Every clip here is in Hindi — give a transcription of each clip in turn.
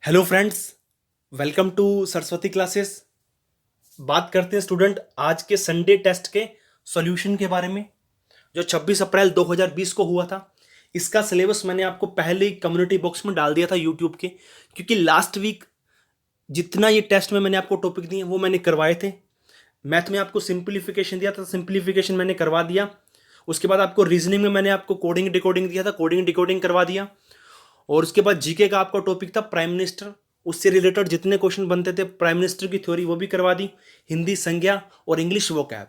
Hello friends, welcome to Saraswati Classes. बात करते हैं स्टूडेंट आज के संडे टेस्ट के सॉल्यूशन के बारे में जो 26 अप्रैल 2020 को हुआ था। इसका सिलेबस मैंने आपको पहले ही कम्युनिटी बॉक्स में डाल दिया था यूट्यूब के, क्योंकि लास्ट वीक जितना ये टेस्ट में मैंने आपको टॉपिक दिए वो मैंने करवाए थे। मैथ में आपको सिंप्लीफिकेशन दिया था, सिंप्लीफिकेशन मैंने करवा दिया। उसके बाद आपको रीजनिंग में मैंने आपको कोडिंग डिकोडिंग दिया था, कोडिंग डिकोडिंग करवा दिया। और उसके बाद जीके का आपका टॉपिक था प्राइम मिनिस्टर, उससे रिलेटेड जितने क्वेश्चन बनते थे प्राइम मिनिस्टर की थ्योरी वो भी करवा दी। हिंदी संज्ञा और इंग्लिश वोकैब।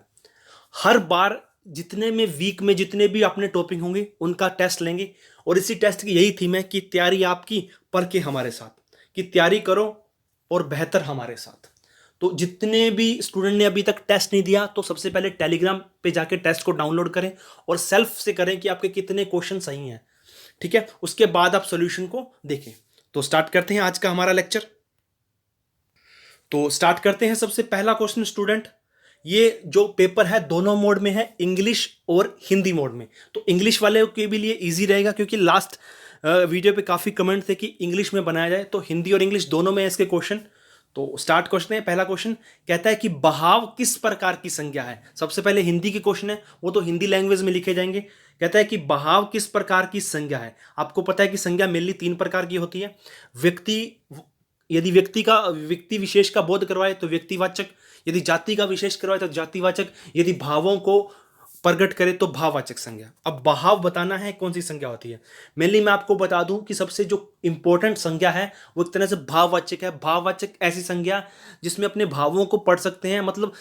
हर बार जितने में वीक में जितने भी अपने टॉपिक होंगे उनका टेस्ट लेंगे। और इसी टेस्ट की यही थीम है कि तैयारी आपकी पर के हमारे साथ, कि तैयारी करो और बेहतर हमारे साथ। तो जितने भी स्टूडेंट ने अभी तक टेस्ट नहीं दिया तो सबसे पहले टेलीग्राम पे जाके टेस्ट को डाउनलोड करें और सेल्फ से करें कि आपके कितने क्वेश्चन सही हैं। ठीक है, उसके बाद आप सॉल्यूशन को देखें। तो स्टार्ट करते हैं आज का हमारा लेक्चर। तो स्टार्ट करते हैं। सबसे पहला क्वेश्चन स्टूडेंट, ये जो पेपर है दोनों मोड में है, इंग्लिश और हिंदी मोड में। तो इंग्लिश वाले के भी लिए इजी रहेगा, क्योंकि लास्ट वीडियो पे काफ़ी कमेंट थे कि इंग्लिश में बनाया जाए, तो हिंदी और इंग्लिश दोनों में है इसके क्वेश्चन। तो स्टार्ट क्वेश्चन है। पहला क्वेश्चन कहता है कि बहाव किस प्रकार की संज्ञा है। सबसे पहले हिंदी के क्वेश्चन है, वो तो हिंदी लैंग्वेज में लिखे जाएंगे। कहता है कि बहाव किस प्रकार की संज्ञा है। आपको पता है कि संज्ञा मेनली 3 प्रकार की होती है। व्यक्ति, यदि व्यक्ति विशेष का बोध करवाए तो व्यक्तिवाचक, यदि जाति का विशेष करवाए तो जातिवाचक, यदि भावों को प्रकट करे तो भाववाचक संज्ञा। अब बहाव बताना है कौन सी संज्ञा होती है। मेनली मैं आपको बता दूं कि सबसे जो इंपॉर्टेंट संज्ञा है वो एक तरह से भाववाचक है। भाववाचक ऐसी संज्ञा जिसमें अपने भावों को पढ़ सकते हैं, मतलब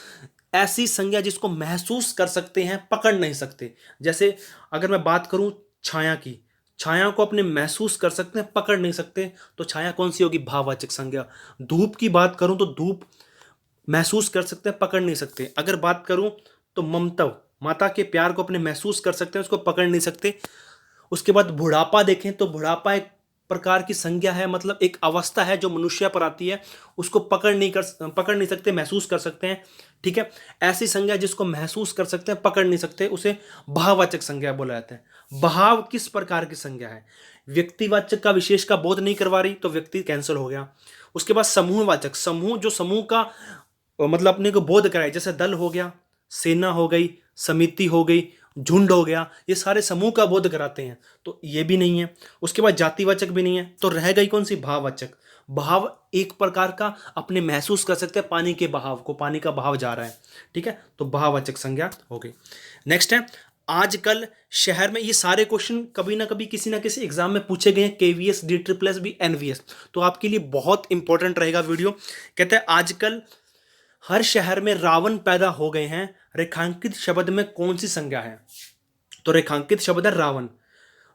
ऐसी संज्ञा जिसको महसूस कर सकते हैं, पकड़ नहीं सकते। जैसे अगर मैं बात करूं छाया की, छाया को अपने महसूस कर सकते हैं, पकड़ नहीं सकते, तो छाया कौन सी होगी, भाववाचक संज्ञा। धूप की बात करूं तो धूप महसूस कर सकते हैं, पकड़ नहीं सकते। अगर बात करूं तो ममतव, माता के प्यार को अपने महसूस कर सकते हैं, उसको पकड़ नहीं सकते। उसके बाद बुढ़ापा देखें तो बुढ़ापा एक प्रकार की संज्ञा है, मतलब एक अवस्था है जो मनुष्य पर आती है, उसको पकड़ नहीं सकते, महसूस कर सकते हैं। ठीक है, ऐसी संज्ञा जिसको महसूस कर सकते हैं, पकड़ नहीं सकते, उसे भाववाचक संज्ञा बोला जाता है। भाव किस प्रकार की संज्ञा है। व्यक्तिवाचक का विशेष का बोध नहीं करवा रही तो व्यक्ति कैंसिल हो गया। उसके बाद समूहवाचक, समूह जो समूह का मतलब अपने को बोध कराए, जैसे दल हो गया, सेना हो गई, समिति हो गई, झुंड हो गया, ये सारे समूह का बोध कराते हैं, तो ये भी नहीं है। उसके बाद जातिवाचक भी नहीं है, तो रह गई कौन सी, भाववाचक। भाव एक प्रकार का अपने महसूस कर सकते हैं पानी के बहाव को, पानी का बहाव जा रहा है। ठीक है, तो भाववाचक संज्ञा हो गई। नेक्स्ट है, आजकल शहर में, ये सारे क्वेश्चन कभी ना कभी किसी ना किसी एग्जाम में पूछे गए हैं, केवीएस, DSSS, एनवीएस, तो आपके लिए बहुत इंपॉर्टेंट रहेगा वीडियो। कहते हैं आजकल हर शहर में रावण पैदा हो गए हैं, रेखांकित शब्द में कौन सी संज्ञा है। तो रेखांकित शब्द है रावण।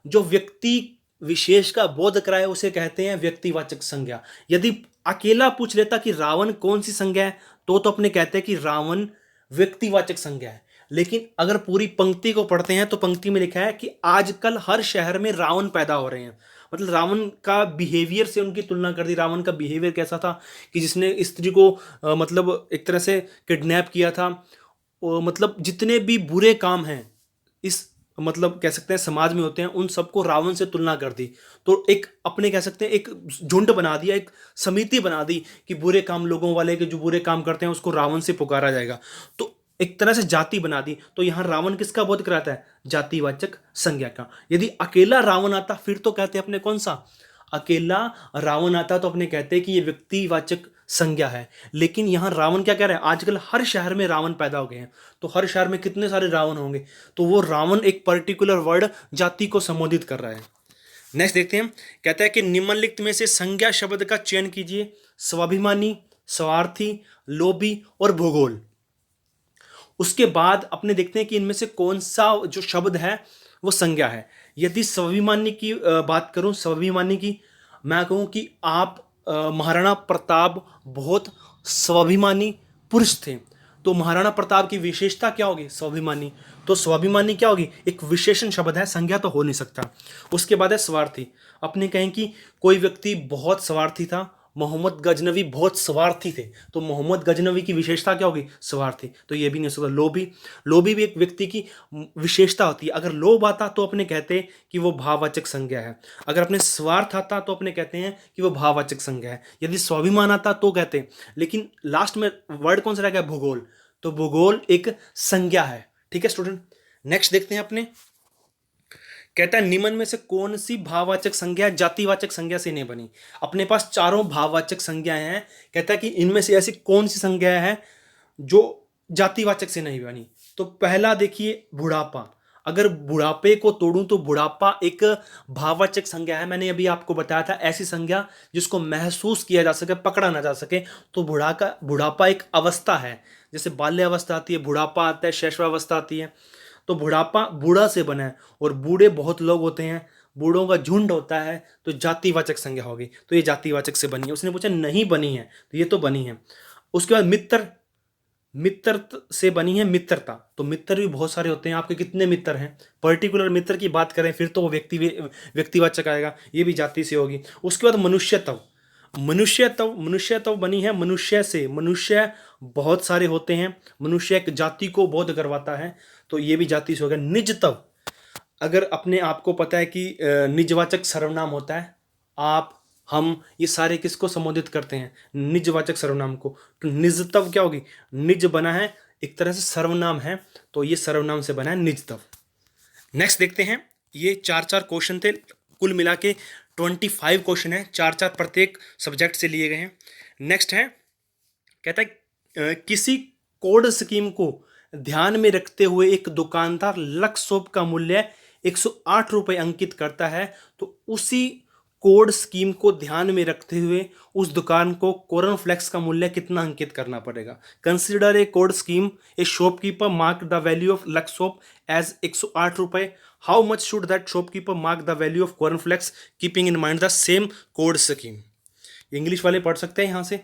जो व्यक्ति विशेष का बोध कराए उसे कहते हैं व्यक्तिवाचक संज्ञा। यदि अकेला पूछ लेता कि रावण कौन सी संज्ञा है तो अपने कहते हैं कि रावण व्यक्तिवाचक संज्ञा है। लेकिन अगर पूरी पंक्ति को पढ़ते हैं तो पंक्ति में लिखा है कि आजकल हर शहर में रावण पैदा हो रहे हैं, मतलब रावण का बिहेवियर से उनकी तुलना कर दी। रावण का बिहेवियर कैसा था कि जिसने स्त्री को मतलब एक तरह से किडनैप किया था। मतलब जितने भी बुरे काम हैं इस, मतलब कह सकते हैं समाज में होते हैं, उन सबको रावण से तुलना कर दी। तो एक अपने कह सकते हैं एक झुंड बना दिया, एक समिति बना दी कि बुरे काम लोगों वाले के जो बुरे काम करते हैं उसको रावण से पुकारा जाएगा। तो एक तरह से जाति बना दी। तो यहां रावण किसका बोध कराता है, जातिवाचक संज्ञा का। यदि अकेला रावण आता फिर तो कहते हैं अपने कौन सा, अकेला रावण आता तो अपने कहते हैं कि ये व्यक्तिवाचक संज्ञा है। लेकिन यहां रावण क्या कह रहा है, आजकल हर शहर में रावण पैदा हो गए हैं, तो हर शहर में कितने सारे रावण होंगे, तो वो रावण एक पर्टिकुलर वर्ड जाति को संबोधित कर रहा है। नेक्स्ट देखते हैं, कहता है कि निम्नलिखित में से संज्ञा शब्द का चयन कीजिए। स्वाभिमानी, स्वार्थी, लोभी और भूगोल। उसके बाद अपने देखते हैं कि इनमें से कौन सा जो शब्द है वो संज्ञा है। यदि स्वाभिमानी की बात करूं, स्वाभिमानी की, मैं कहूं कि आप महाराणा प्रताप बहुत स्वाभिमानी पुरुष थे, तो महाराणा प्रताप की विशेषता क्या होगी, स्वाभिमानी। तो स्वाभिमानी क्या होगी, एक विशेषण शब्द है, संज्ञा तो हो नहीं सकता। उसके बाद है स्वार्थी। अपने कहें कि कोई व्यक्ति बहुत स्वार्थी था, मोहम्मद गजनवी बहुत स्वार्थी थे, तो मोहम्मद गजनवी की विशेषता क्या होगी? स्वार्थी। तो ये भी नहीं हो सकता। लोभी, लोभी भी एक व्यक्ति की विशेषता होती है। अगर लोभ आता तो अपने कहते कि वो भाववाचक संज्ञा है, अगर अपने स्वार्थ आता तो अपने कहते हैं कि वो भाववाचक संज्ञा है, यदि स्वाभिमान आता तो कहते हैं। लेकिन लास्ट में वर्ड कौन सा रह गया? भूगोल। तो भूगोल एक संज्ञा है। ठीक है स्टूडेंट, नेक्स्ट देखते हैं अपने। कहता है निम्न में से कौन सी भाववाचक संज्ञा जातिवाचक संज्ञा से नहीं बनी? अपने पास चारों भाववाचक संज्ञाएं हैं। कहता है कि इनमें से ऐसी कौन सी संज्ञा है जो जातिवाचक से नहीं बनी? तो पहला देखिए, बुढ़ापा। अगर बुढ़ापे को तोड़ूं तो बुढ़ापा एक भाववाचक संज्ञा है। मैंने अभी आपको बताया था, ऐसी संज्ञा जिसको महसूस किया जा सके, पकड़ा ना जा सके। तो बुढ़ापा एक अवस्था है। जैसे बाल्यावस्था आती है, बुढ़ापा आता है, शैशवावस्था आती है। तो बुढ़ापा बूढ़ा से बना है, और बूढ़े बहुत लोग होते हैं, बूढ़ों का झुंड होता है, तो जातिवाचक संज्ञा होगी। तो ये जातिवाचक से बनी है। उसने पूछा नहीं बनी है, तो ये तो बनी है। उसके बाद मित्र, मित्र से बनी है मित्रता। तो मित्र भी बहुत सारे होते हैं। आपके कितने मित्र हैं? पर्टिकुलर मित्र की बात करें फिर तो वो व्यक्तिवाचक आएगा, ये भी जाति से होगी। उसके बाद मनुष्यत्व, मनुष्यत्व बनी है मनुष्य से। मनुष्य बहुत सारे होते हैं, मनुष्य एक जाति को बोध करवाता है, तो ये भी जाति से हो गया। निजत्व, अगर अपने आप को पता है कि निजवाचक सर्वनाम होता है, आप, हम, ये सारे किसको संबोधित करते हैं? निजवाचक सर्वनाम को। तो निजत्व क्या होगी? निज बना है, एक तरह से सर्वनाम है, तो ये सर्वनाम से बना है निजत्व। नेक्स्ट देखते हैं। ये 4 क्वेश्चन थे, कुल मिला के 25 क्वेश्चन है, 4 प्रत्येक सब्जेक्ट से लिए गए हैं। नेक्स्ट है, कहता है किसी कोड स्कीम को ध्यान में रखते हुए एक दुकानदार लक्स सोप का मूल्य 108 रुपये अंकित करता है, तो उसी कोड स्कीम को ध्यान में रखते हुए उस दुकान को कॉर्नफ्लेक्स का मूल्य कितना अंकित करना पड़ेगा? Consider a code scheme, a shopkeeper mark the value of Lux soap as 108 रुपये। How much should that shopkeeper mark the value of cornflakes keeping in mind the same code scheme? English वाले पढ़ सकते हैं यहाँ से।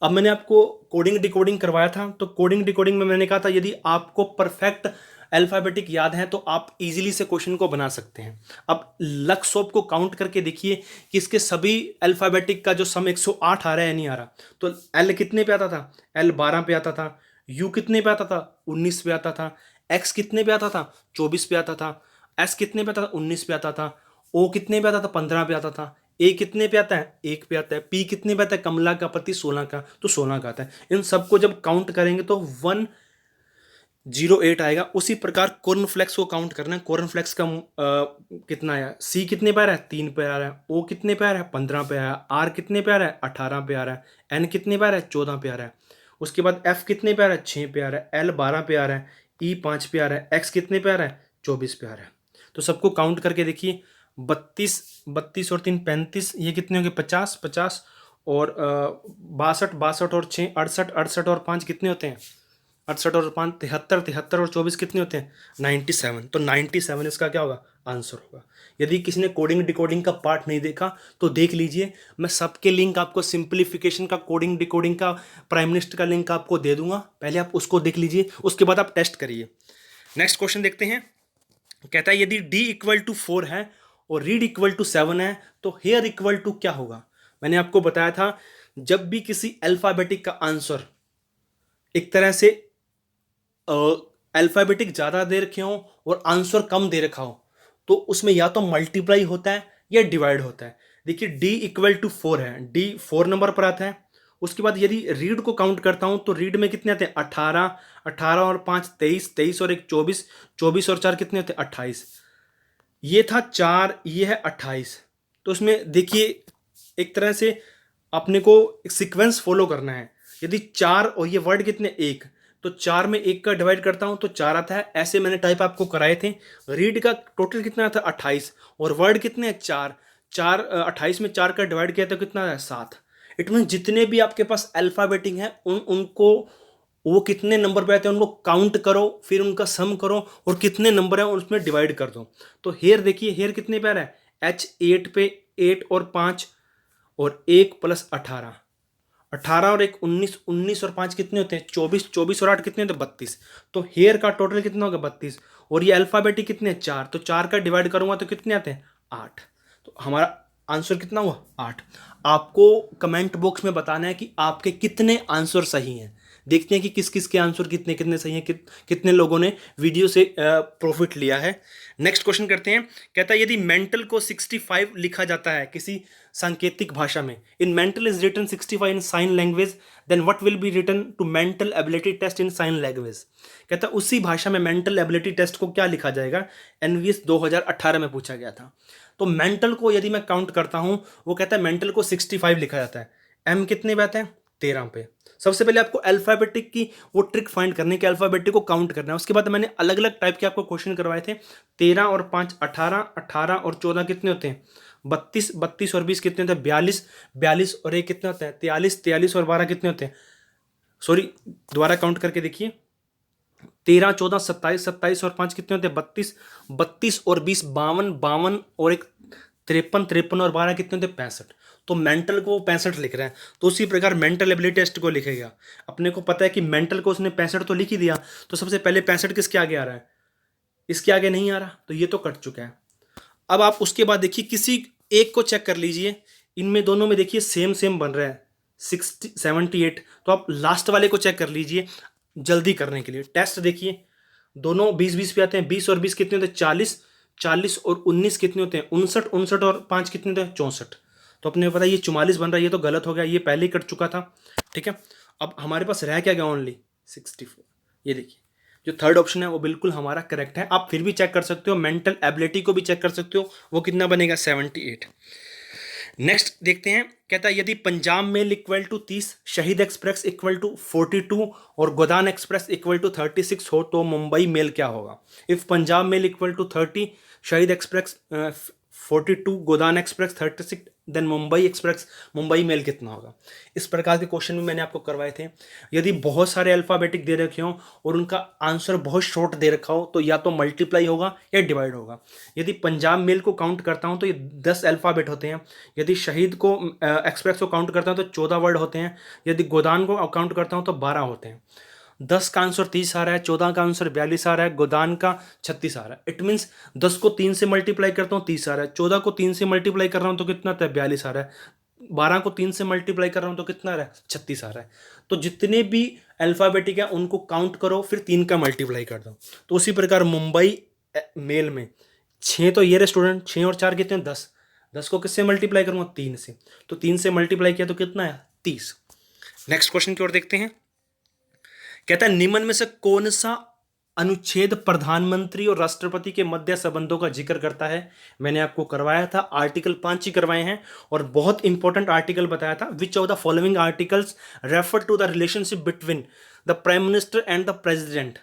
अब मैंने आपको कोडिंग डिकोडिंग करवाया था, तो कोडिंग डिकोडिंग में मैंने कहा था यदि आपको परफेक्ट अल्फाबेटिक याद है तो आप इजीली से क्वेश्चन को बना सकते हैं। अब लक्स सोप को काउंट करके देखिए कि इसके सभी अल्फाबेटिक का जो सम 108 आ रहा है या नहीं आ रहा। तो एल कितने पे आता था? एल 12 पे आता था। यू कितने पे आता था? 19 पे आता था। एक्स कितने पे आता था? 24 पे आता था। एस कितने पे आता था? 19 पे आता था। ओ कितने पे आता था? 15 पे आता था। ए कितने पे आता है? 1 पे आता है। पी कितने पे आता है? कमला का पति 16 का, तो 16 का आता है। इन सबको जब काउंट करेंगे तो 108 आएगा। उसी प्रकार कॉर्नफ्लेक्स को काउंट करना है। कॉर्नफ्लेक्स का कितना है? सी कितने पे आ रहा है? 3 पे आ रहा है। ओ कितने पे आ रहा है? 15 पे आ रहा है। आर कितने पे आ रहा है? 18 पे आ रहा है। एन कितने पे आ रहा है? 14 पे आ रहा है। उसके बाद एफ कितने पे आ रहा है? 6 पे आ रहा है। एल 12 पे आ रहा है। ई 5 पे आ रहा है। एक्स कितने पे आ रहा है? 24 पे आ रहा है। तो सबको काउंट करके देखिए, 32 और 3 35, ये कितने होंगे? 50 50, और 62 और 6 68, 68 और 5 कितने होते हैं? 68 और 5 73, 73 और 24 कितने होते हैं? 97। तो 97 इसका क्या होगा? आंसर होगा। यदि किसी ने कोडिंग डिकोडिंग का पार्ट नहीं देखा तो देख लीजिए, मैं सबके लिंक आपको, सिंप्लीफिकेशन का, कोडिंग डिकोडिंग का, प्राइम मिनिस्टर का लिंक आपको दे दूंगा, पहले आप उसको देख लीजिए, उसके बाद आप टेस्ट करिए। नेक्स्ट क्वेश्चन देखते हैं। कहता है यदि डी इक्वल टू 4 है और रीड इक्वल टू 7 है तो हेयर इक्वल टू क्या होगा? मैंने आपको बताया था, जब भी किसी अल्फाबेटिक का आंसर एक तरह से अल्फाबेटिक ज़्यादा दे रखे हो और आंसर कम दे रखा हो, तो उसमें या तो मल्टीप्लाई होता है या डिवाइड होता है। देखिए डी इक्वल टू 4 है, डी 4 नंबर पर आता है। उसके बाद यदि रीड को काउंट करता हूं तो रीड में कितने आते हैं? 18, 18 और 5 23, 23 और 1 24, 24 और 4 कितने होते हैं? 28। ये था 4, ये है 28। तो उसमें देखिए एक तरह से अपने को एक सीक्वेंस फॉलो करना है। यदि 4 और ये वर्ड कितने? 1, तो 4 में 1 का डिवाइड करता हूं तो 4 आता है। ऐसे मैंने टाइप आपको कराए थे। रीड का टोटल कितना आता है? 28, और वर्ड कितने हैं? 4, 4 28 में 4 का डिवाइड किया तो कितना है? 7। इट मीन जितने भी आपके पास अल्फाबेटिक हैं उनको वो कितने नंबर पे आते हैं उनको काउंट करो, फिर उनका सम करो और कितने नंबर है उसमें डिवाइड कर दो। तो हेयर देखिए, हेयर कितने पे आ रहा है? एच 8 पे 8 और 5 और 1 प्लस 18, 18 और 1 19, 19 और 5 कितने होते हैं? 24, 24 और 8 कितने होते हैं? 32। तो हेयर का टोटल कितना होगा? 32। और ये अल्फाबेटिक कितने हैं? 4, तो 4 का डिवाइड करूंगा तो कितने आते हैं? 8। तो हमारा आंसर कितना हुआ 8। आपको कमेंट बॉक्स में बताना है कि आपके कितने आंसर सही हैं। देखते हैं कि किस किस के आंसर कितने कितने सही हैं, कितने लोगों ने वीडियो से प्रॉफिट लिया है। नेक्स्ट क्वेश्चन करते हैं। कहता है यदि मेंटल को 65 लिखा जाता है किसी सांकेतिक भाषा में, in mental is written 65 in sign language, then what will be written to mental ability test in sign language. कहता है उसी भाषा में मेंटल एबिलिटी टेस्ट को क्या लिखा जाएगा। एनवीएस 2018 में पूछा गया था। तो मेंटल को यदि मैं काउंट करता हूं, वो कहता है मेंटल को 65 लिखा जाता है। एम कितने पे आते हैं 13 पे। सबसे पहले आपको अल्फाबेटिक की वो ट्रिक फाइंड करने के अल्फाबेटिक को काउंट करना है। उसके बाद मैंने अलग अलग टाइप के आपको क्वेश्चन करवाए थे। 13 और 5 18, 18 और 14 कितने होते हैं 32, 32 और 20 कितने होते हैं 42, 42 और 1 कितने होते हैं 43, 43 और 12 कितने होते हैं, सॉरी दोबारा काउंट करके देखिए, 13, 14, 27, 27 और 5 कितने होते हैं 32, 32 और 20 52, 52 और 1 53, 53 और 12 कितने होते हैं 65। तो मेंटल को 65 लिख रहे हैं, तो उसी प्रकार मेंटल एबिलिटी टेस्ट को लिखेगा। अपने को पता है कि मेंटल को उसने 65 तो लिख ही दिया, तो सबसे पहले 65 किसके आगे आ रहा है, इसके आगे नहीं आ रहा, तो ये तो कट चुका है। अब आप उसके बाद देखिए किसी एक को चेक कर लीजिए, इनमें दोनों में देखिए सेम सेम बन रहा है 78। तो आप लास्ट वाले को चेक कर लीजिए जल्दी करने के लिए। टेस्ट देखिए दोनों 20-20 पे आते हैं। 20 और 20 कितने होते हैं 40, 40 और 19 कितने होते हैं 59, 59 और 5 कितने होते हैं 64। तो अपने को पता है ये 44 बन रहा है, ये तो गलत हो गया, ये पहले ही कट चुका था। ठीक है, अब हमारे पास रह क्या गया ओनली 64। ये देखिए जो थर्ड ऑप्शन है वो बिल्कुल हमारा करेक्ट है। आप फिर भी चेक कर सकते हो, मेंटल एबिलिटी को भी चेक कर सकते हो, वो कितना बनेगा 78। नेक्स्ट देखते हैं। कहता है यदि Punjab mail equal to 30, Shaheed express equal to 42 और गोदान एक्सप्रेस इक्वल टू 36 हो तो मुंबई मेल क्या होगा। If Punjab mail equal to 30, Shaheed express 42, Godan express 36, then Mumbai express, Mumbai mail कितना होगा। इस प्रकार के क्वेश्चन भी मैंने आपको करवाए थे। यदि बहुत सारे अल्फाबेटिक दे रखे हों और उनका आंसर बहुत शॉर्ट दे रखा हो तो या तो मल्टीप्लाई होगा या डिवाइड होगा। यदि पंजाब मेल को काउंट करता हूं तो ये 10 अल्फाबेट होते हैं। यदि शहीद को एक्सप्रेस को काउंट करता हूं तो 14 वर्ड होते हैं। यदि गोदान को काउंट करता हूं तो 12 होते हैं। 10 का आंसर 30 आ रहा है, 14 का आंसर 42 आ रहा है, गोदान का 36 आ रहा है। इट मीन्स 10 को 3 से मल्टीप्लाई करता हूँ 30 आ रहा है, 14 को 3 से मल्टीप्लाई कर रहा हूँ तो कितना आता है 42 आ रहा है, 12 को 3 से मल्टीप्लाई कर रहा हूँ तो कितना आ रहा है 36 आ रहा है। तो जितने भी अल्फाबेटिक है उनको काउंट करो फिर 3 का मल्टीप्लाई कर दो। तो उसी प्रकार मुंबई मेल में 6 तो ये रहे स्टूडेंट, 6 और 4 कितने 10, 10 को किससे मल्टीप्लाई करूँगा 3 से, तो 3 से मल्टीप्लाई किया तो कितना है 30। नेक्स्ट क्वेश्चन की ओर देखते हैं। कहता है निम्न में से कौन सा अनुच्छेद प्रधानमंत्री और राष्ट्रपति के मध्य संबंधों का जिक्र करता है। मैंने आपको करवाया था, आर्टिकल 5 ही करवाए हैं और बहुत इंपॉर्टेंट आर्टिकल बताया था। Which of the following articles refer to the relationship between the prime minister and the president.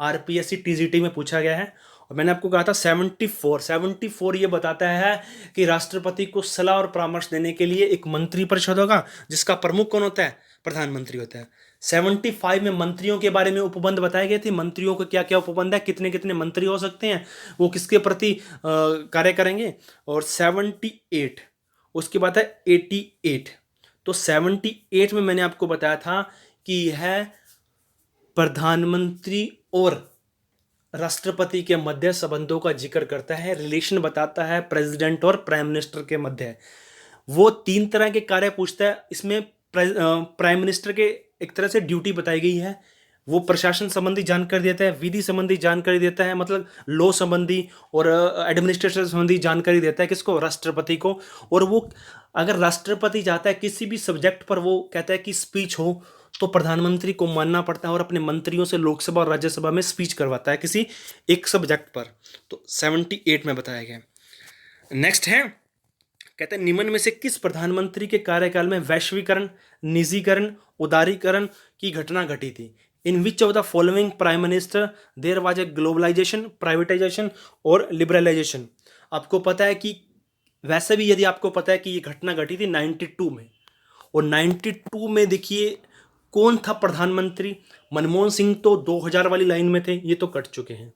RPSC TGT में पूछा गया है और मैंने आपको कहा था 74 ये बताता है कि राष्ट्रपति को सलाह और परामर्श देने के लिए एक मंत्री परिषद होगा जिसका प्रमुख कौन होता है, प्रधानमंत्री होता है। 75 में मंत्रियों के बारे में उपबंध बताए गए थे, मंत्रियों को क्या क्या उपबंध है, कितने कितने मंत्री हो सकते हैं, वो किसके प्रति कार्य करेंगे। और 78 उसके बाद है 88। तो 78 में मैंने आपको बताया था कि यह प्रधानमंत्री और राष्ट्रपति के मध्य संबंधों का जिक्र करता है, रिलेशन बताता है प्रेसिडेंट और प्राइम मिनिस्टर के मध्य। वो 3 तरह के कार्य पूछता है। इसमें प्राइम मिनिस्टर के एक तरह से ड्यूटी बताई गई है, वो प्रशासन संबंधी जानकारी देता है, विधि संबंधी जानकारी देता है, मतलब लॉ संबंधी और एडमिनिस्ट्रेशन संबंधी जानकारी देता है किसको, राष्ट्रपति को। और वो अगर राष्ट्रपति चाहता है किसी भी सब्जेक्ट पर, वो कहता है कि स्पीच हो, तो प्रधानमंत्री को मानना पड़ता है और अपने मंत्रियों से लोकसभा और राज्यसभा में स्पीच करवाता है किसी एक सब्जेक्ट पर। तो 78 में बताया गया। नेक्स्ट है, कहते हैं निम्न में से किस प्रधानमंत्री के कार्यकाल में वैश्वीकरण, निजीकरण, उदारीकरण की घटना घटी थी। In which of the following prime minister there was a globalization, privatization और लिबरलाइजेशन। आपको पता है कि वैसे भी यदि आपको पता है कि ये घटना घटी थी 92 में, और 92 में देखिए कौन था प्रधानमंत्री, मनमोहन सिंह तो 2000 वाली लाइन में थे, ये तो कट चुके हैं,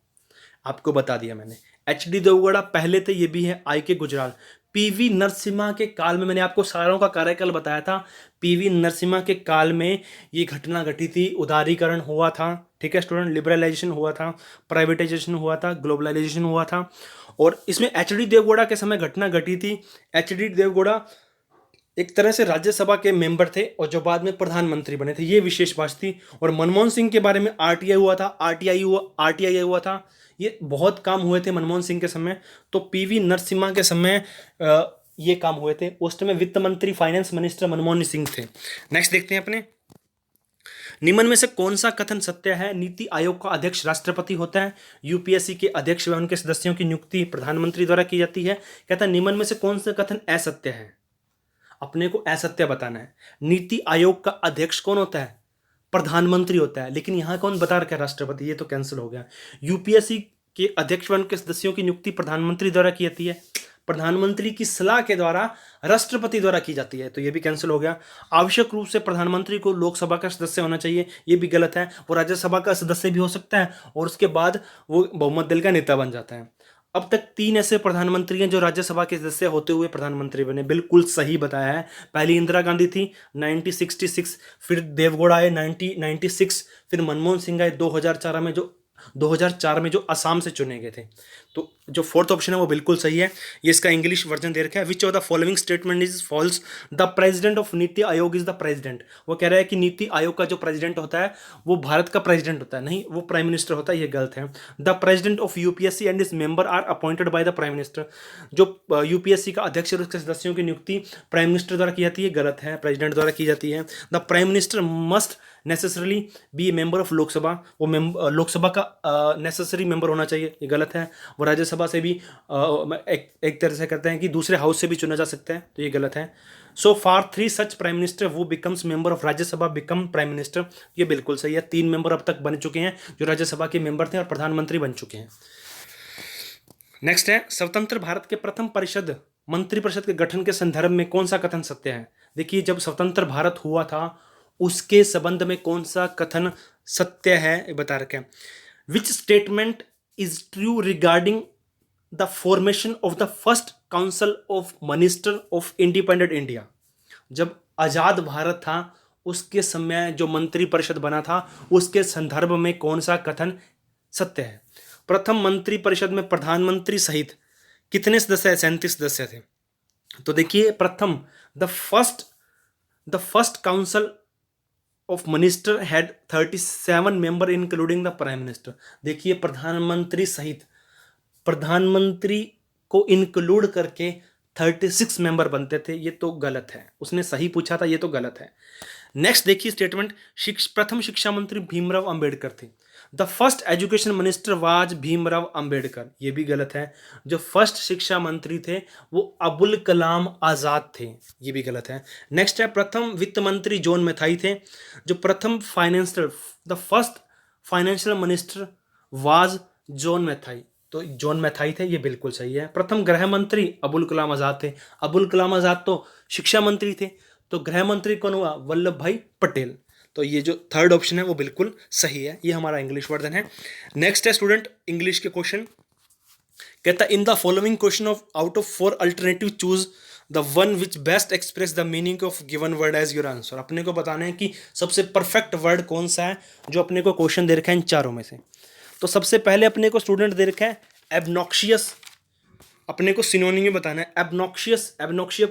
आपको बता दिया मैंने। एचडी देवगौड़ा पहले थे, ये भी है। आई के गुजराल, पीवी नरसिम्हा के काल में मैंने आपको सारों का कार्यकाल बताया था। पीवी नरसिम्हा के काल में ये घटना घटी थी, उदारीकरण हुआ था, ठीक है स्टूडेंट, लिबरलाइजेशन हुआ था, प्राइवेटाइजेशन हुआ था, ग्लोबलाइजेशन हुआ था। और इसमें एच डी देवगौड़ा के समय घटना घटी थी। एच डी देवगौड़ा एक तरह से राज्यसभा के मेंबर थे और जो बाद में प्रधानमंत्री बने थे, ये विशेष बात थी। और मनमोहन सिंह के बारे में आरटीआई हुआ था, आरटीआई हुआ था। ये बहुत काम हुए थे मनमोहन सिंह के समय। तो पीवी नरसिम्हा के समय ये काम हुए थे। उस समय वित्त मंत्री, फाइनेंस मिनिस्टर मनमोहन सिंह थे। नेक्स्ट देखते हैं अपने, निम्न में से कौन सा कथन सत्य है? नीति आयोग का अध्यक्ष राष्ट्रपति होता है, यूपीएससी के अध्यक्ष व उनके सदस्यों की नियुक्ति प्रधानमंत्री द्वारा की जाती है। कहता है निम्न में से कौन सा कथन असत्य है? अपने को असत्य बताना है। नीति आयोग का अध्यक्ष कौन होता है? प्रधानमंत्री होता है, लेकिन यहां कौन बता रखा है? राष्ट्रपति। ये तो कैंसिल हो गया। यूपीएससी के अध्यक्ष व उनके सदस्यों की नियुक्ति प्रधानमंत्री द्वारा की जाती है, प्रधानमंत्री की सलाह के द्वारा राष्ट्रपति द्वारा की जाती है, तो ये भी कैंसिल हो गया। आवश्यक रूप से प्रधानमंत्री को लोकसभा का सदस्य होना चाहिए, ये भी गलत है। वो राज्यसभा का सदस्य भी हो सकता है और उसके बाद वो बहुमत दल का नेता बन जाता है। अब तक 3 ऐसे प्रधानमंत्री हैं जो राज्यसभा के सदस्य होते हुए प्रधानमंत्री बने। बिल्कुल सही बताया है। पहली इंदिरा गांधी थी 1966, फिर देवगौड़ा आए 1996, फिर मनमोहन सिंह आए 2004 में जो असम से चुने गए थे। तो जो फोर्थ ऑप्शन है वो बिल्कुल सही है। ये इसका इंग्लिश वर्जन दे रखा है, which of the following statement is false? The president of NITI Aayog is the president. वो कह रहा है कि नीति आयोग का जो प्रेसिडेंट होता है वो भारत का प्रेसिडेंट होता है, नहीं, वो प्राइम मिनिस्टर होता है, ये गलत है। The president of UPSC and is member are appointed by the prime minister. जो यूपीएससी का अध्यक्ष और उसके सदस्यों की नियुक्ति प्राइम मिनिस्टर द्वारा की जाती है, गलत है, प्रेसिडेंट द्वारा की जाती है। The prime minister must necessarily be A member of Lok Sabha. वो लोकसभा का नेसेसरी मेंबर होना चाहिए, ये गलत है। वो राज्यसभा से भी एक तरह से कहते हैं कि दूसरे हाउस से भी चुना जा सकता है, तो ये गलत है। So for 3 such prime minister वो becomes member of Rajya Sabha become prime minister, ये बिल्कुल सही है। 3 मेंबर अब तक बन चुके हैं जो राज्यसभा के मेंबर थे और प्रधानमंत्री बन चुके हैं। नेक्स्ट है, स्वतंत्र भारत के प्रथम मंत्रिपरिषद के गठन के संदर्भ में कौन सा कथन सत्य है? देखिए, जब स्वतंत्र भारत हुआ था उसके संबंध में कौन सा कथन सत्य है बता रखे हैं। Which statement is true regarding the formation of the first council of minister of independent India? जब आजाद भारत था उसके समय जो मंत्रिपरिषद बना था उसके संदर्भ में कौन सा कथन सत्य है? प्रथम मंत्रिपरिषद में प्रधानमंत्री सहित कितने सदस्य? 37 सदस्य थे। तो देखिए, प्रथम the first council of minister had 37 member including the prime minister. देखिए, प्रधानमंत्री सहित प्रधानमंत्री को इंक्लूड करके 36 मेंबर बनते थे, ये तो गलत है। उसने सही पूछा था, ये तो गलत है। नेक्स्ट देखिए स्टेटमेंट, प्रथम शिक्षा मंत्री भीमराव अंबेडकर थे। The first education minister was Bhimrao Ambedkar, ये भी गलत है। जो फर्स्ट शिक्षा मंत्री थे वो अबुल कलाम आजाद थे, ये भी गलत है। नेक्स्ट है, प्रथम वित्त मंत्री जॉन मैथाई थे। जो प्रथम the first financial minister was John Mathai, तो जॉन मैथाई थे, ये बिल्कुल सही है। प्रथम गृह मंत्री अबुल कलाम आजाद थे। अबुल कलाम आजाद तो शिक्षा मंत्री थे, तो गृह मंत्री कौन हुआ? वल्लभ भाई पटेल। तो ये जो थर्ड ऑप्शन है वो बिल्कुल सही है। ये हमारा इंग्लिश वर्जन है। नेक्स्ट है स्टूडेंट इंग्लिश के क्वेश्चन। कहता है in the following question of out of 4 alternative choose the one which best express the meaning of given word as your answer. अपने को बताना है कि सबसे परफेक्ट वर्ड कौन सा है जो अपने को क्वेश्चन दे रखा है इन चारों में से। तो सबसे पहले अपने को स्टूडेंट दे रखा है एबनॉक्शियस। अपने को सिनोनियम बताना है। एबनॉक्शियस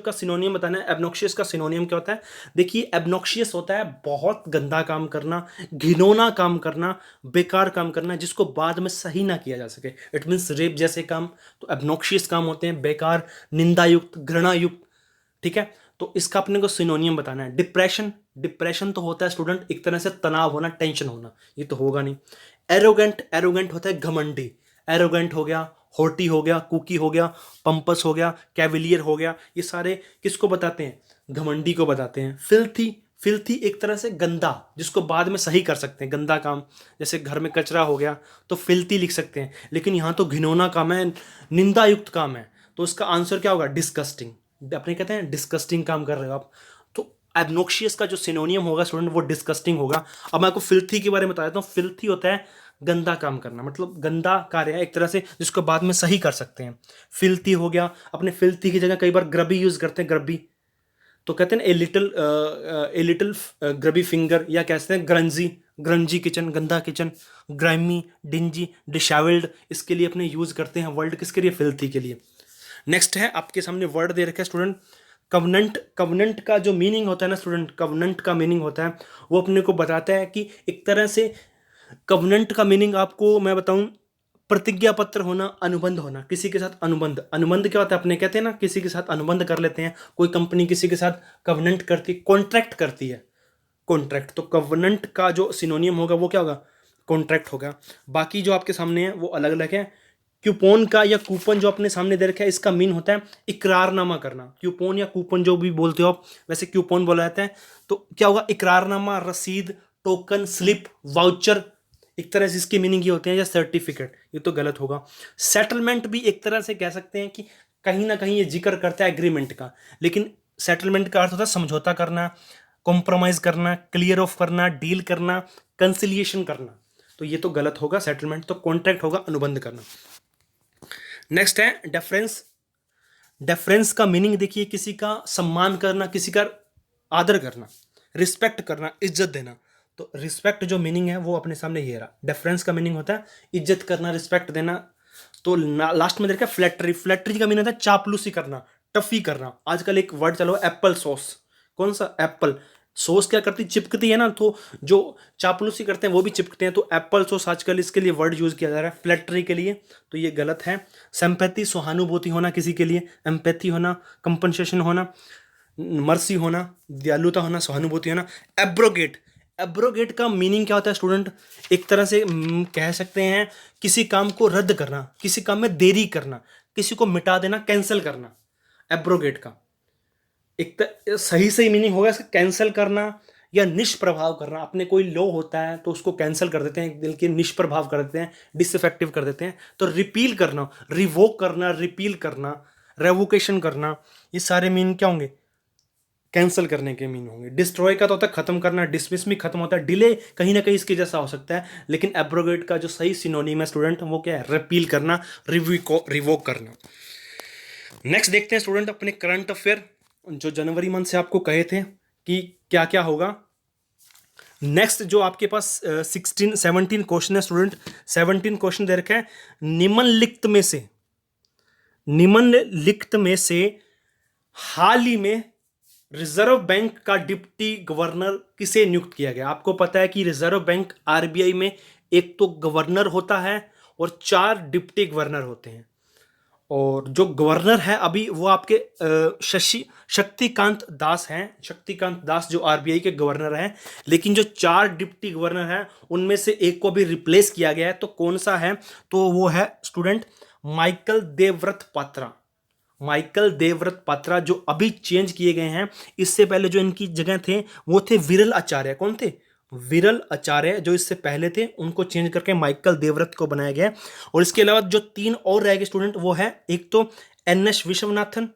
का सिनोनियम बताना है। एबनॉक्शियस का सिनोनियम क्या होता है? देखिए, एबनॉक्शियस होता है बहुत गंदा काम करना, घिनौना काम करना, बेकार काम करना जिसको बाद में सही ना किया जा सके। इट मीन्स रेप जैसे काम, तो एबनॉक्शियस काम होते हैं, बेकार, निंदायुक्त, घृणायुक्त। ठीक है, तो इसका अपने को सिनोनियम बताना है। डिप्रेशन तो होता है स्टूडेंट एक तरह से तनाव होना, टेंशन होना, ये तो होगा नहीं। एरोगेंट होता है घमंडी। एरोगेंट हो गया, हॉटी हो गया, कुकी हो गया, पंपस हो गया, कैविलियर हो गया, ये सारे किसको बताते हैं? घमंडी को बताते हैं। फिल्थी एक तरह से गंदा, जिसको बाद में सही कर सकते हैं, गंदा काम, जैसे घर में कचरा हो गया तो फिल्थी लिख सकते हैं। लेकिन यहाँ तो घिनौना काम है, निंदायुक्त काम है, तो इसका आंसर क्या होगा? डिस्कस्टिंग। अपने कहते हैं डिस्कस्टिंग काम कर रहे हो आप, तो एबनॉक्शियस का जो सिनोनियम होगा स्टूडेंट वो डिस्कस्टिंग होगा। अब मैं आपको फिल्थी के बारे में बता देता हूँ। फिल्थी होता है गंदा काम करना, मतलब गंदा कार्य है एक तरह से जिसको बाद में सही कर सकते हैं। फिल्थी हो गया। अपने फिल्थी की जगह कई बार ग्रबी यूज करते हैं, ग्रबी। तो कहते हैं ए लिटिल ग्रबी फिंगर, या कहते हैं ग्रंजी किचन, गंदा किचन, ग्राइमी, डिंजी, डिशेवल्ड, इसके लिए अपने यूज करते हैं वर्ड किसके लिए, फिल्थी के लिए। नेक्स्ट है आपके सामने वर्ड दे रखा है स्टूडेंट, कवनेंट। कवनेंट का जो मीनिंग होता है ना स्टूडेंट, कवनेंट का मीनिंग होता है वो अपने को बताता है कि एक तरह से कवनेंट का मीनिंग आपको मैं बताऊं, प्रतिज्ञा पत्र होना, अनुबंध होना, किसी के साथ अनुबंध। अनुबंध क्या होता है, अपने कहते हैं ना किसी के साथ अनुबंध कर लेते हैं, कोई कंपनी किसी के साथ कवनेंट करती, कॉन्ट्रैक्ट करती है, कॉन्ट्रैक्ट। तो कवनेंट का जो सिनोनियम होगा वो क्या होगा, कॉन्ट्रैक्ट होगा। बाकी जो आपके सामने है वो अलग अलग है। क्यूपोन का या कूपन जो अपने सामने दे रखा है, इसका मीन होता है इकरारनामा करना। क्यूपोन या कूपन जो भी बोलते हो आप, वैसे क्यूपोन बोला जाता है। तो क्या होगा, इकरारनामा, रसीद, टोकन, स्लिप, वाउचर, एक तरह से इसकी मीनिंग ये होते हैं, या सर्टिफिकेट, ये तो गलत होगा। सेटलमेंट भी एक तरह से कह सकते हैं कि कहीं ना कहीं ये जिक्र करता है एग्रीमेंट का, लेकिन सेटलमेंट का अर्थ होता है समझौता करना, कॉम्प्रोमाइज करना, क्लियर ऑफ करना, डील करना, कंसिलिएशन करना। तो ये तो गलत होगा सेटलमेंट, तो कॉन्ट्रैक्ट होगा अनुबंध करना। नेक्स्ट है डेफरेंस। डेफरेंस का मीनिंग देखिए, किसी का सम्मान करना, किसी का आदर करना, रिस्पेक्ट करना, इज्जत देना। तो रिस्पेक्ट जो मीनिंग है वो अपने सामने ये रहा। डेफरेंस का मीनिंग होता है इज्जत करना, रिस्पेक्ट देना। तो लास्ट में देखा फ्लैटरी। फ्लैटरी का मीनिंग होता है चापलूसी करना, टफी करना। आजकल एक वर्ड चलो एप्पल सॉस, कौन सा, एप्पल सॉस क्या करती, चिपकती है ना, तो जो चापलूसी करते हैं वो भी चिपकते हैं। तो एप्पल सॉस आजकल इसके लिए वर्ड यूज किया जा रहा है फ्लैटरी के लिए, तो ये गलत है। सिंपैथी, सहानुभूति होना किसी के लिए, एम्पैथी होना, कंपनसेशन होना, मर्सी होना, दयालुता होना, सहानुभूति होना। एब्रोगेट। एब्रोगेट का मीनिंग क्या होता है स्टूडेंट, एक तरह से कह सकते हैं किसी काम को रद्द करना, किसी काम में देरी करना, किसी को मिटा देना, कैंसिल करना। एब्रोगेट का एक सही मीनिंग होगा इसका कैंसिल करना या निष्प्रभाव करना। अपने कोई लॉ होता है तो उसको कैंसिल कर देते हैं, एक दिल के निष्प्रभाव कर देते हैं, डिसइफेक्टिव कर देते हैं। तो रिपील करना, रिवोक करना, रिपील करना, रेवोकेशन करना, ये सारे मीन क्या होंगे, कैंसिल करने के मीन होंगे। डिस्ट्रॉय का तो होता है खत्म करना, डिसमिस भी खत्म होता है, डिले कहीं ना कहीं इसके जैसा हो सकता है। लेकिन एब्रोगेट का जो सही सिनोनिम है स्टूडेंट वो क्या है, रिपील करना, रिवोक करना। नेक्स्ट देखते हैं स्टूडेंट अपने करंट अफेयर, जो जनवरी मंथ से आपको कहे थे कि क्या क्या होगा। नेक्स्ट जो आपके पास 17 क्वेश्चन है स्टूडेंट, 17 क्वेश्चन दे रखे हैं। निम्नलिखित में से हाल ही में रिजर्व बैंक का डिप्टी गवर्नर किसे नियुक्त किया गया। आपको पता है कि रिजर्व बैंक आरबीआई में एक तो गवर्नर होता है और 4 डिप्टी गवर्नर होते हैं। और जो गवर्नर है अभी वो आपके शक्तिकांत दास हैं। शक्तिकांत दास जो आरबीआई के गवर्नर हैं। लेकिन जो 4 डिप्टी गवर्नर हैं उनमें से एक को भी रिप्लेस किया गया है। तो कौन सा है, तो वो है student Michael Devvrat Patra. Michael Devvrat Patra जो अभी चेंज किए गए हैं। इससे पहले जो इनकी जगह थे वो थे विरल आचार्य। कौन थे, विरल आचार्य जो इससे पहले थे, उनको चेंज करके माइकल देवव्रत को बनाया गया। और इसके अलावा जो 3 और रह गए स्टूडेंट वो है, एक तो एनएस विश्वनाथन,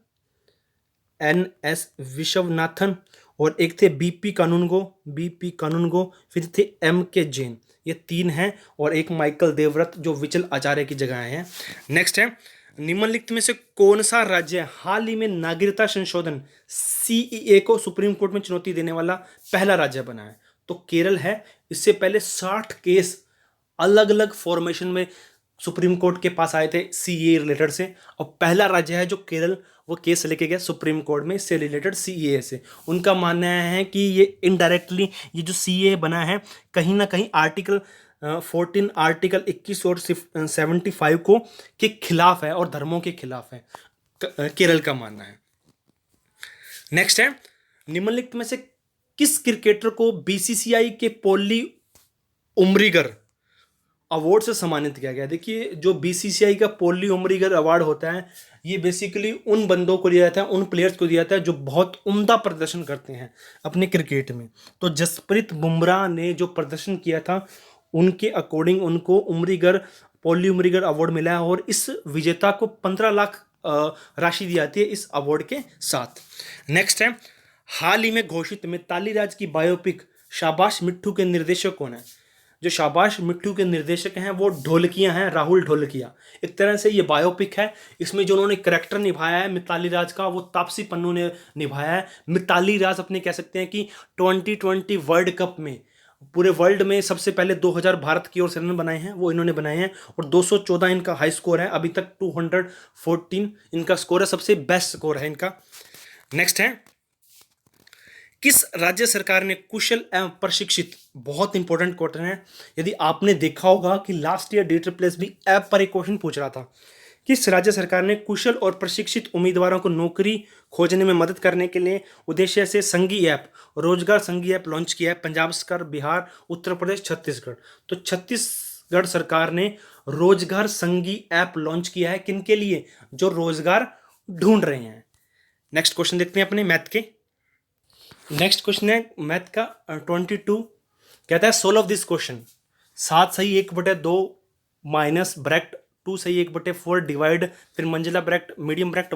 और एक थे बीपी कानूनगो, फिर थे एम के जैन। ये 3 हैं और एक माइकल देवव्रत जो विचल आचार्य की जगह हैं। नेक्स्ट है, निम्नलिखित में से कौन सा राज्य हाल ही में नागरिकता संशोधन सीईए को सुप्रीम कोर्ट में चुनौती देने वाला पहला राज्य बना है। तो केरल है। इससे पहले 60 केस अलग अलग फॉर्मेशन में सुप्रीम कोर्ट के पास आए थे सीए रिलेटेड से, और पहला राज्य है जो केरल वो केस लेके गया सुप्रीम कोर्ट में इससे रिलेटेड सीए से। उनका मानना है कि ये इनडायरेक्टली ये जो सीए बना है कहीं ना कहीं आर्टिकल 14, आर्टिकल 21 और 75 को के खिलाफ है और धर्मों के खिलाफ है, केरल का मानना है। नेक्स्ट है, निम्नलिखित में से किस क्रिकेटर को बीसीसीआई के पोल्ली उमरीगर अवार्ड से सम्मानित किया गया। देखिए जो बीसीसीआई का पोल्ली उमरीगर अवार्ड होता है ये बेसिकली उन बंदों को दिया जाता है, उन प्लेयर्स को दिया जाता है जो बहुत उम्दा प्रदर्शन करते हैं अपने क्रिकेट में। तो जसप्रीत बुमराह ने जो प्रदर्शन किया था उनके अकॉर्डिंग उनको पोल्ली उमरीगर अवार्ड मिला है, और इस विजेता को 15 लाख राशि दी जाती है इस अवार्ड के साथ। नेक्स्ट है, हाल ही में घोषित मिताली राज की बायोपिक शाबाश मिट्ठू के निर्देशक कौन है। जो शाबाश मिट्टू के निर्देशक हैं वो ढोलकिया हैं, राहुल ढोलकिया। एक तरह से ये बायोपिक है। इसमें जो उन्होंने करेक्टर निभाया है मिताली राज का, वो तापसी पन्नू ने निभाया है। मिताली राज अपने कह सकते हैं कि 2020 वर्ल्ड कप में पूरे वर्ल्ड में सबसे पहले 2000 भारत की ओर से रन बनाए हैं, वो इन्होंने बनाए हैं। और 214 इनका हाई स्कोर है, अभी तक 214 इनका स्कोर है, सबसे बेस्ट स्कोर है इनका। नेक्स्ट है, किस राज्य सरकार ने कुशल एवं प्रशिक्षित, बहुत इंपॉर्टेंट क्वेश्चन है। यदि आपने देखा होगा कि लास्ट ईयर DSSB ऐप पर एक क्वेश्चन पूछ रहा था, किस राज्य सरकार ने कुशल और प्रशिक्षित उम्मीदवारों को नौकरी खोजने में मदद करने के लिए उद्देश्य से संगी ऐप, रोजगार संगी ऐप लॉन्च किया है? पंजाब सरकार, बिहार, उत्तर प्रदेश, छत्तीसगढ़। तो छत्तीसगढ़ सरकार ने रोजगार संगी ऐप लॉन्च किया है, किनके लिए? जो रोजगार ढूंढ रहे हैं। नेक्स्ट क्वेश्चन देखते हैं अपने मैथ के। नेक्स्ट क्वेश्चन है मैथ का 22, कहता है सोल्व दिस क्वेश्चन। 7 सही 1/2 माइनस ब्रैकेट 2 सही 1/4 डिवाइड, फिर मंजिला ब्रैकेट, मीडियम ब्रैकेट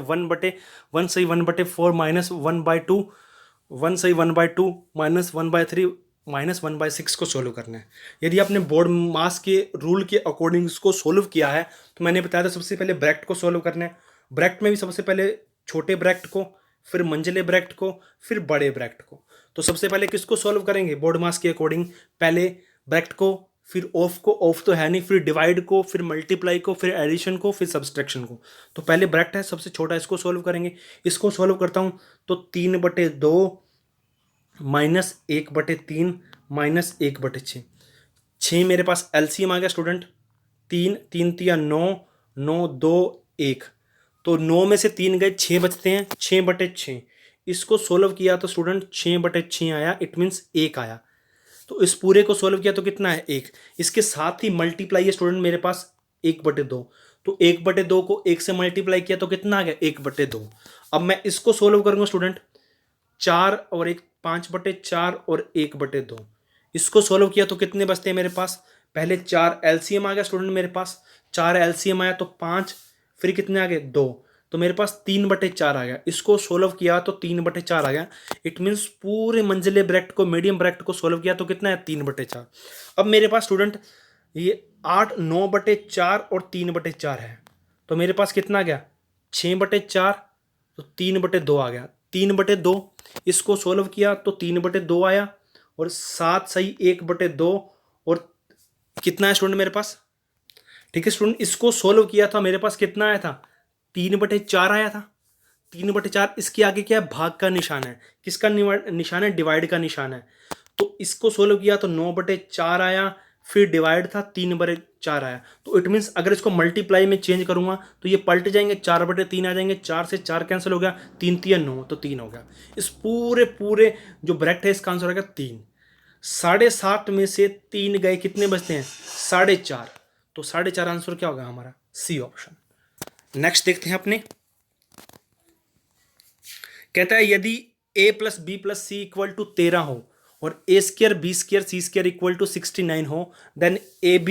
1 सही 1/4 माइनस 1/2, 1 सही 1/2 माइनस 1/3 माइनस 1/6 को सोल्व करना है। यदि आपने बोर्ड मास के रूल के अकॉर्डिंग इसको सोल्व किया है तो मैंने बताया था सबसे पहले ब्रैकेट को सोल्व करना है। ब्रैकेट में भी सबसे पहले छोटे ब्रैकेट को, फिर मंजिले ब्रैकेट को, फिर बड़े ब्रैकेट को। तो सबसे पहले किसको सॉल्व करेंगे? बोर्ड मास के अकॉर्डिंग पहले ब्रैकेट को, फिर ऑफ को, ऑफ तो है नहीं, फिर डिवाइड को, फिर मल्टीप्लाई को, फिर एडिशन को, फिर सब्सट्रैक्शन को। तो पहले ब्रैकेट है सबसे छोटा, इसको सॉल्व करेंगे। इसको सॉल्व करता हूं तो 3/2 माइनस 1/3 माइनस 1/6, 6 मेरे पास एलसीएम आ गया स्टूडेंट। 3 3 3 9 9 2 1, तो 9 में से 3 गए, 6 बचते हैं, 6/6। इसको सोल्व किया तो स्टूडेंट 6/6 आया, इट मीन्स 1 आया। तो इस पूरे को सोल्व किया तो कितना है? 1। इसके साथ ही मल्टीप्लाई है स्टूडेंट मेरे पास 1/2, तो 1/2 को 1 से मल्टीप्लाई किया तो कितना आ गया? 1/2। अब मैं इसको सोल्व करूंगा स्टूडेंट, 4 और 1 5/4 और 1/2। इसको सोल्व किया तो कितने बचते हैं मेरे पास? पहले 4 एलसीएम आ गया स्टूडेंट मेरे पास, 4 एलसीएम आया तो 5, फिर कितने आ गए? 2, तो मेरे पास 3/4 आ गया। इसको सोल्व किया तो 3/4 आ गया। इट मीन्स पूरे मंजिले ब्रैकेट को, मीडियम ब्रैकेट को सोल्व किया तो कितना है? 3/4। अब मेरे पास स्टूडेंट ये 8 9/4 और 3/4 है, तो मेरे पास कितना आ गया? 6/4, तो 3/2 आ गया। 3/2 इसको सोल्व किया तो 3/2 आया, और 7 सही 1/2, और कितना है स्टूडेंट मेरे पास? ठीक है स्टूडेंट, इसको सोल्व किया था, मेरे पास कितना आया था? 3/4 आया था। 3/4, इसके आगे क्या है? भाग का निशान है। किसका निशान है? डिवाइड का निशान है। तो इसको सोल्व किया तो 9/4 आया, फिर डिवाइड था 3/4 आया। तो इट मीन्स अगर इसको मल्टीप्लाई में चेंज करूंगा तो ये पलट जाएंगे, 4/3 आ जाएंगे, 4 से 4 कैंसिल हो गया, 3 3 9, तो 3 हो गया। इस पूरे जो ब्रैकेट है इसका आंसर हो गया 3। 7.5 में से 3 गए, कितने बचते हैं? 4.5। तो 4.5 आंसर क्या होगा हमारा? C option. नेक्स्ट देखते हैं अपने, कहता है यदि a + b + c = 13 हो और a² b² c² = 69 हो, देन ab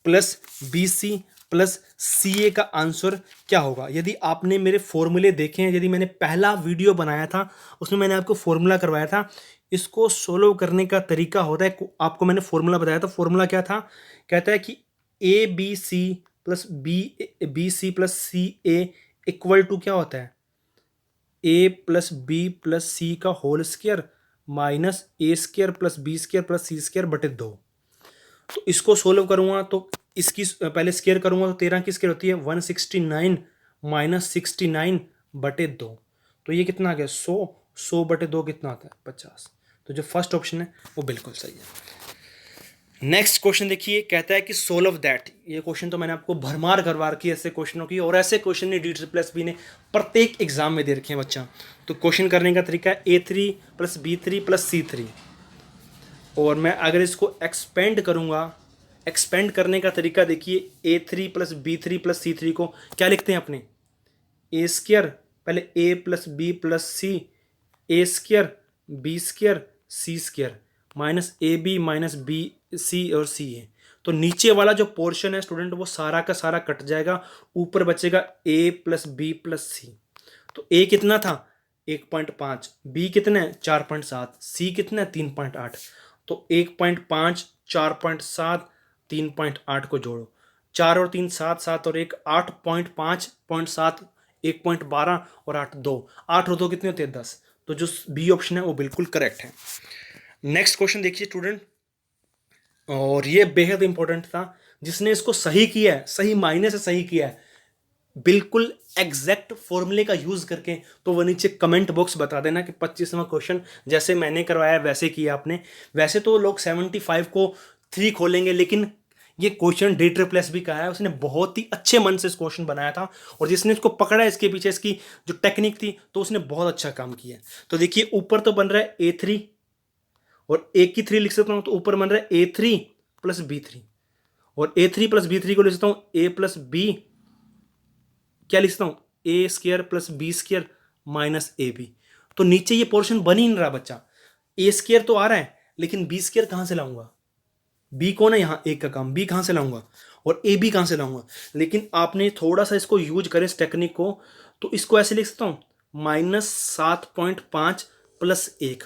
+ bc + ca का आंसर क्या होगा? यदि आपने मेरे फॉर्मूले देखे हैं, यदि मैंने पहला वीडियो बनाया था उसमें मैंने आपको फॉर्मूला करवाया था, इसको सोल्व करने का तरीका होता है, आपको मैंने फॉर्मूला बताया था। फॉर्मूला क्या था? कहता है कि abc + bc + ca = क्या होता है? a + b + c का whole square minus a² + b² + c² 2। तो इसको सोल्व करूंगा तो इसकी पहले स्क्वायर करूंगा तो 13 की स्क्वायर होती है 169 माइनस 69/2। तो ये कितना आ गया? 100/2 कितना आता है? 50। तो जो फर्स्ट ऑप्शन है वो बिल्कुल सही है। नेक्स्ट क्वेश्चन देखिए, कहता है कि सोल्व दैट। ये क्वेश्चन तो मैंने आपको भरमार करवा रखी है ऐसे क्वेश्चनों की, और ऐसे क्वेश्चन ने DSSB ने प्रत्येक एग्जाम में दे रखे हैं बच्चा। तो क्वेश्चन करने का तरीका है A3 + B3 + C3, और मैं अगर इसको एक्सपेंड करूंगा, एक्सपेंड करने का तरीका देखिए, A3 + B3 + C3 को क्या लिखते हैं अपने? a², पहले a + b + c, a² b² c² minus AB minus BC और CA। तो नीचे वाला जो पोर्शन है स्टूडेंट वो सारा का सारा कट जाएगा, ऊपर बचेगा a + b + c। तो a कितना था? 1.5, b कितना है? 4.7, c कितना है? 3.8। तो 1.5 4.7, 3.8 को जोड़ो, 4 और 3 7, 7 और 1 8.5, 0.7, 1.12 और 8 2, 8 और 2 कितने होते हैं 10। तो जो बी ऑप्शन है वो बिल्कुल करेक्ट है। नेक्स्ट क्वेश्चन देखिए स्टूडेंट, और ये बेहद इंपॉर्टेंट था। जिसने इसको सही किया है, सही मायने से सही किया है, बिल्कुल एग्जैक्ट फॉर्मूले का यूज करके, तो वो नीचे कमेंट बॉक्स बता देना कि 25वां क्वेश्चन जैसे मैंने करवाया वैसे किया आपने। वैसे तो लोग 75 को 3 खोलेंगे, लेकिन ये क्वेश्चन DSSS का है, उसने बहुत ही अच्छे मन से इस क्वेश्चन बनाया था, और जिसने इसको पकड़ा इसके पीछे इसकी जो टेक्निक थी, तो उसने बहुत अच्छा काम किया। तो देखिए ऊपर तो बन रहा है A3 और एक की 3 लिख सकता हूं, तो ऊपर बन रहा है A3 प्लस B3, और A3 प्लस B3 को लिख सकता हूं A प्लस B, क्या लिख सकता हूं A square plus B square minus AB। तो नीचे ये पोर्शन बन ही नहीं रहा बच्चा, A स्क्वायर तो आ रहा है लेकिन B स्क्वायर कहां से लाऊंगा, B कौन है यहाँ, एक का काम, B कहां से लाऊंगा, और AB कहां से लाऊंगा। लेकिन आपने थोड़ा सा इसको यूज करें इस टेक्निक को, तो इसको ऐसे लिख सकता हूं -7.5 प्लस 1,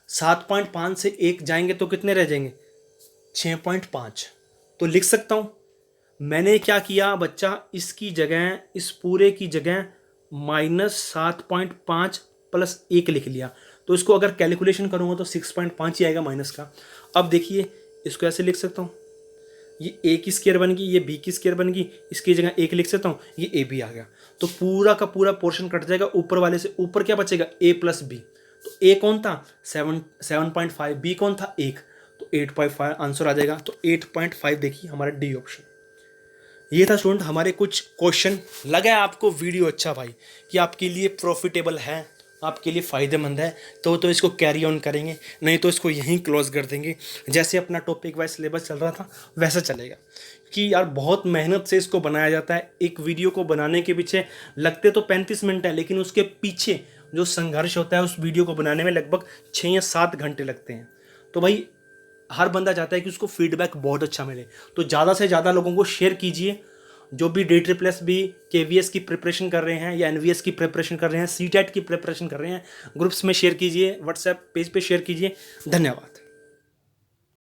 7.5 से 1 जाएंगे तो कितने रह जाएंगे 6.5। तो लिख सकता हूं, मैंने क्या किया बच्चा, इसकी जगह, इस पूरे की जगह -7.5 प्लस 1 लिख लिया। तो इसको अगर कैलकुलेशन करूंगा तो 6.5 ही आएगा माइनस का। अब देखिए इसको ऐसे लिख सकता हूं, ये A की स्क्वायर बन गई, ये B की स्क्वायर बन गई, इसकी जगह 1 लिख सकता हूं, ये AB आ गया। तो पूरा का पूरा पोर्शन कट जाएगा ऊपर वाले से, ऊपर क्या बचेगा A प्लस B। तो A कौन था 7.5, B कौन था 1, तो 8.5 आंसर आ जाएगा। तो 8.5 देखिए हमारा डी ऑप्शन। ये था स्टूडेंट हमारे कुछ क्वेश्चन। लगा है आपको वीडियो अच्छा भाई, कि आपके लिए प्रॉफिटेबल है, आपके लिए फ़ायदेमंद है, तो इसको कैरी ऑन करेंगे, नहीं तो इसको यहीं क्लोज कर देंगे। जैसे अपना टॉपिक वाइज सिलेबस चल रहा था वैसा चलेगा, कि यार बहुत मेहनत से इसको बनाया जाता है। एक वीडियो को बनाने के पीछे लगते तो 35 मिनट है, लेकिन उसके पीछे जो संघर्ष होता है उस वीडियो को बनाने में लगभग 6 या 7 घंटे लगते हैं। तो भाई हर बंदा चाहता है कि उसको फीडबैक बहुत अच्छा मिले, तो ज़्यादा से ज़्यादा लोगों को शेयर कीजिए। जो भी DSSS KVS की प्रिपरेशन कर रहे हैं, या NVS की प्रिपरेशन कर रहे हैं, CTET की प्रिपरेशन कर रहे हैं, ग्रुप्स में शेयर कीजिए, व्हाट्सएप पेज पे शेयर कीजिए। धन्यवाद।